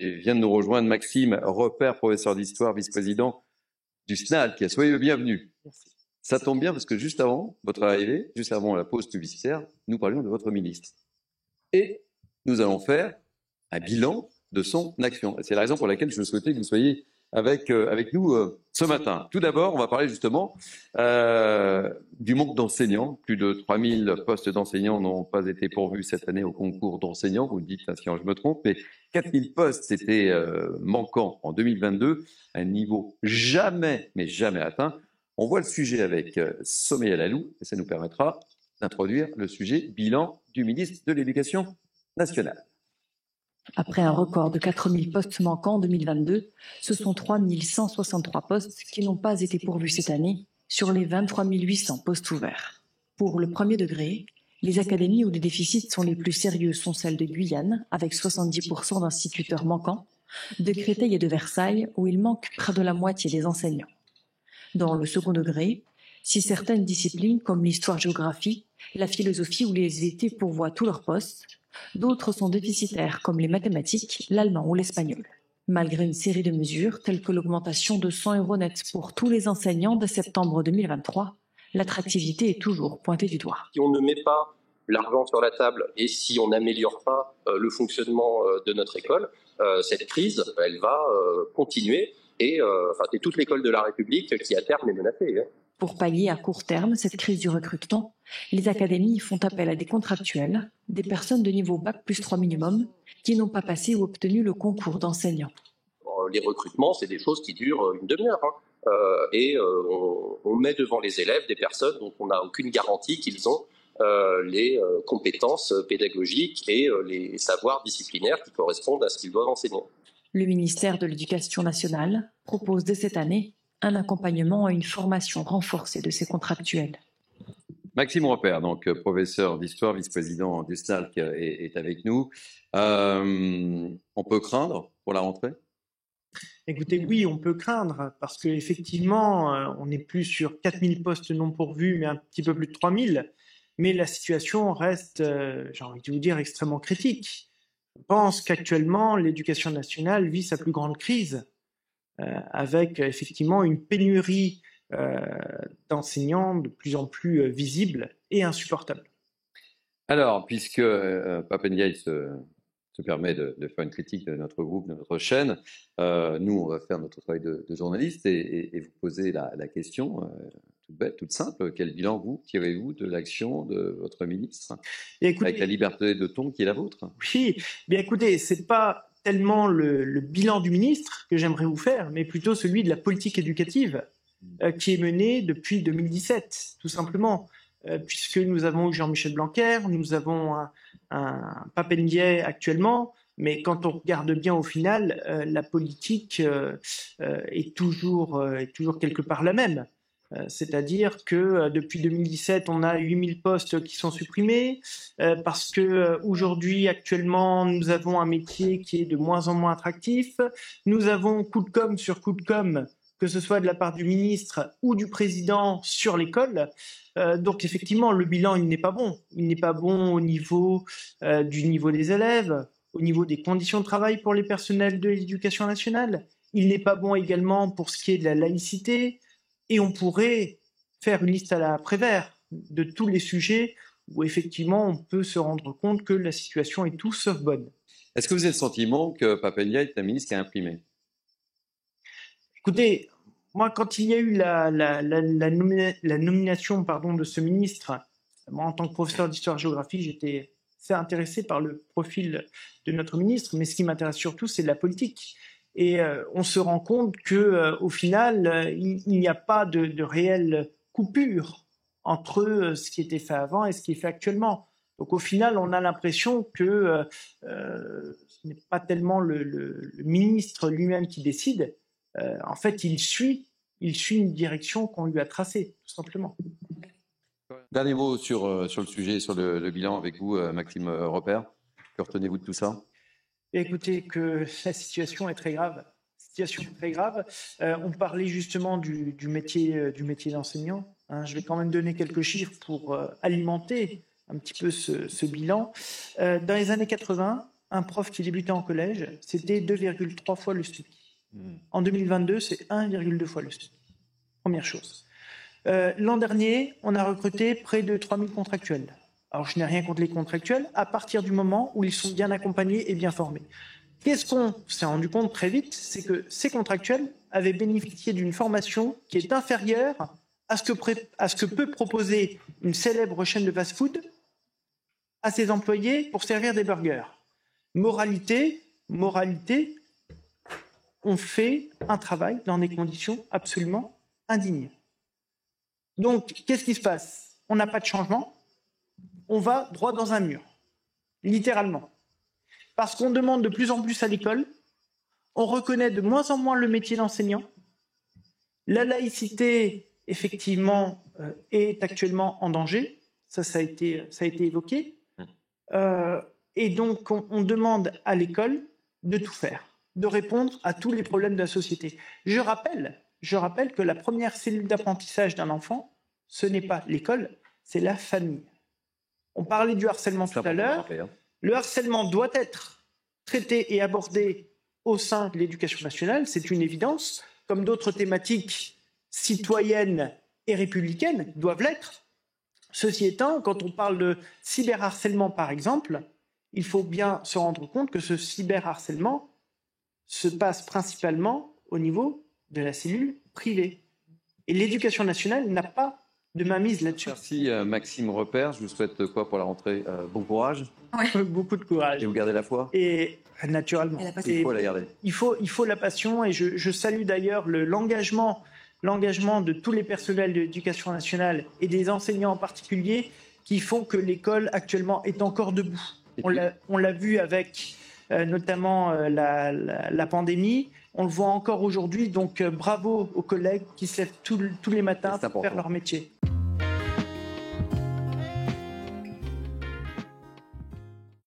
Et vient de nous rejoindre Maxime Repère, professeur d'histoire, vice-président du SNALC. Soyez le bienvenu. Merci. Ça tombe bien parce que juste avant votre arrivée, juste avant la pause publicitaire, nous parlions de votre ministre. Et nous allons faire un bilan de son action. C'est la raison pour laquelle je souhaitais que vous soyez avec nous ce matin. Tout d'abord, on va parler justement du manque d'enseignants. Plus de 3000 postes d'enseignants n'ont pas été pourvus cette année au concours d'enseignants. Vous me dites si je me trompe, mais 4000 postes étaient manquants en 2022, un niveau jamais, mais jamais atteint. On voit le sujet avec Sommeil à la Loup et ça nous permettra d'introduire le sujet bilan du ministre de l'Éducation nationale. Après un record de 4000 postes manquants en 2022, ce sont 3163 postes qui n'ont pas été pourvus cette année sur les 23 800 postes ouverts. Pour le premier degré, les académies où les déficits sont les plus sérieux sont celles de Guyane, avec 70% d'instituteurs manquants, de Créteil et de Versailles, où il manque près de la moitié des enseignants. Dans le second degré, si certaines disciplines comme l'histoire-géographie, la philosophie ou les SVT pourvoient tous leurs postes, d'autres sont déficitaires comme les mathématiques, l'allemand ou l'espagnol. Malgré une série de mesures telles que l'augmentation de 100 € net pour tous les enseignants dès septembre 2023, l'attractivité est toujours pointée du doigt. Si on ne met pas l'argent sur la table et si on n'améliore pas le fonctionnement de notre école, cette crise, elle va continuer et c'est toute l'école de la République qui à terme est menacée. Pour pallier à court terme cette crise du recrutement, les académies font appel à des contractuels, des personnes de niveau Bac plus 3 minimum, qui n'ont pas passé ou obtenu le concours d'enseignant. Les recrutements, c'est des choses qui durent une demi-heure. On met devant les élèves des personnes dont on n'a aucune garantie qu'ils ont les compétences pédagogiques et les savoirs disciplinaires qui correspondent à ce qu'ils doivent enseigner. Le ministère de l'Éducation nationale propose dès cette année un accompagnement et une formation renforcée de ces contractuels. Maxime Repère, donc professeur d'histoire, vice-président du SNALC, est avec nous. On peut craindre pour la rentrée ? Écoutez, oui, on peut craindre, parce qu'effectivement, on n'est plus sur 4000 postes non pourvus, mais un petit peu plus de 3000. Mais la situation reste, j'ai envie de vous dire, extrêmement critique. Je pense qu'actuellement, l'éducation nationale vit sa plus grande crise, avec effectivement une pénurie d'enseignants de plus en plus visible et insupportable. Alors, puisque Pape Ndiaye se permet de faire une critique de notre groupe, de notre chaîne, nous, on va faire notre travail de journaliste et vous poser la question toute bête, toute simple. Quel bilan vous tirez-vous de l'action de votre ministre, avec la liberté de ton qui est la vôtre? Oui, bien écoutez, c'est pas tellement le bilan du ministre que j'aimerais vous faire, mais plutôt celui de la politique éducative qui est menée depuis 2017, tout simplement, puisque nous avons eu Jean-Michel Blanquer, nous avons un Pape Ndiaye actuellement, mais quand on regarde bien au final, la politique est toujours quelque part la même. C'est-à-dire que depuis 2017, on a 8000 postes qui sont supprimés, parce que aujourd'hui, actuellement, nous avons un métier qui est de moins en moins attractif. Nous avons coup de com' sur coup de com', que ce soit de la part du ministre ou du président sur l'école. Donc effectivement, le bilan, il n'est pas bon. Il n'est pas bon au niveau du niveau des élèves, au niveau des conditions de travail pour les personnels de l'éducation nationale. Il n'est pas bon également pour ce qui est de la laïcité. Et on pourrait faire une liste à la Prévert de tous les sujets où effectivement on peut se rendre compte que la situation est tout sauf bonne. Est-ce que vous avez le sentiment que Pape Ndiaye est un ministre qui a imprimé? Écoutez, moi quand il y a eu la nomination de ce ministre, moi en tant que professeur d'histoire-géographie, j'étais assez intéressé par le profil de notre ministre, mais ce qui m'intéresse surtout, c'est la politique. Et on se rend compte qu'au final, il n'y a pas de réelle coupure entre ce qui était fait avant et ce qui est fait actuellement. Donc au final, on a l'impression que ce n'est pas tellement le ministre lui-même qui décide. En fait, il suit une direction qu'on lui a tracée, tout simplement. Dernier mot sur le sujet, sur le bilan avec vous, Maxime Repère. Que retenez-vous de tout ça? Écoutez, que la situation est très grave. On parlait justement du métier d'enseignant. Je vais quand même donner quelques chiffres pour alimenter un petit peu ce bilan. Dans les années 80, un prof qui débutait en collège, c'était 2,3 fois le SMIC. En 2022, c'est 1,2 fois le SMIC. Première chose. L'an dernier, on a recruté près de 3000 contractuels. Alors, je n'ai rien contre les contractuels, à partir du moment où ils sont bien accompagnés et bien formés. Qu'est-ce qu'on s'est rendu compte très vite, c'est que ces contractuels avaient bénéficié d'une formation qui est inférieure à ce que peut proposer une célèbre chaîne de fast-food à ses employés pour servir des burgers. Moralité, on fait un travail dans des conditions absolument indignes. Donc, qu'est-ce qui se passe? On n'a pas de changement, on va droit dans un mur, littéralement. Parce qu'on demande de plus en plus à l'école, on reconnaît de moins en moins le métier d'enseignant. La laïcité, effectivement, est actuellement en danger. Ça a été évoqué. Et donc, on demande à l'école de tout faire, de répondre à tous les problèmes de la société. Je rappelle que la première cellule d'apprentissage d'un enfant, ce n'est pas l'école, c'est la famille. On parlait du harcèlement tout à l'heure. Le harcèlement doit être traité et abordé au sein de l'éducation nationale, c'est une évidence, comme d'autres thématiques citoyennes et républicaines doivent l'être. Ceci étant, quand on parle de cyberharcèlement, par exemple, il faut bien se rendre compte que ce cyberharcèlement se passe principalement au niveau de la cellule privée. Et l'éducation nationale n'a pas de mainmise là-dessus. Merci Maxime Repère, je vous souhaite quoi pour la rentrée? Bon courage. Ouais. Beaucoup de courage. Et vous gardez la foi? Et naturellement. Il faut la garder. Il faut la passion, et je salue d'ailleurs l'engagement de tous les personnels de l'éducation nationale et des enseignants en particulier qui font que l'école actuellement est encore debout. On l'a vu avec notamment la pandémie. On le voit encore aujourd'hui, donc bravo aux collègues qui se lèvent tous les matins pour faire leur métier.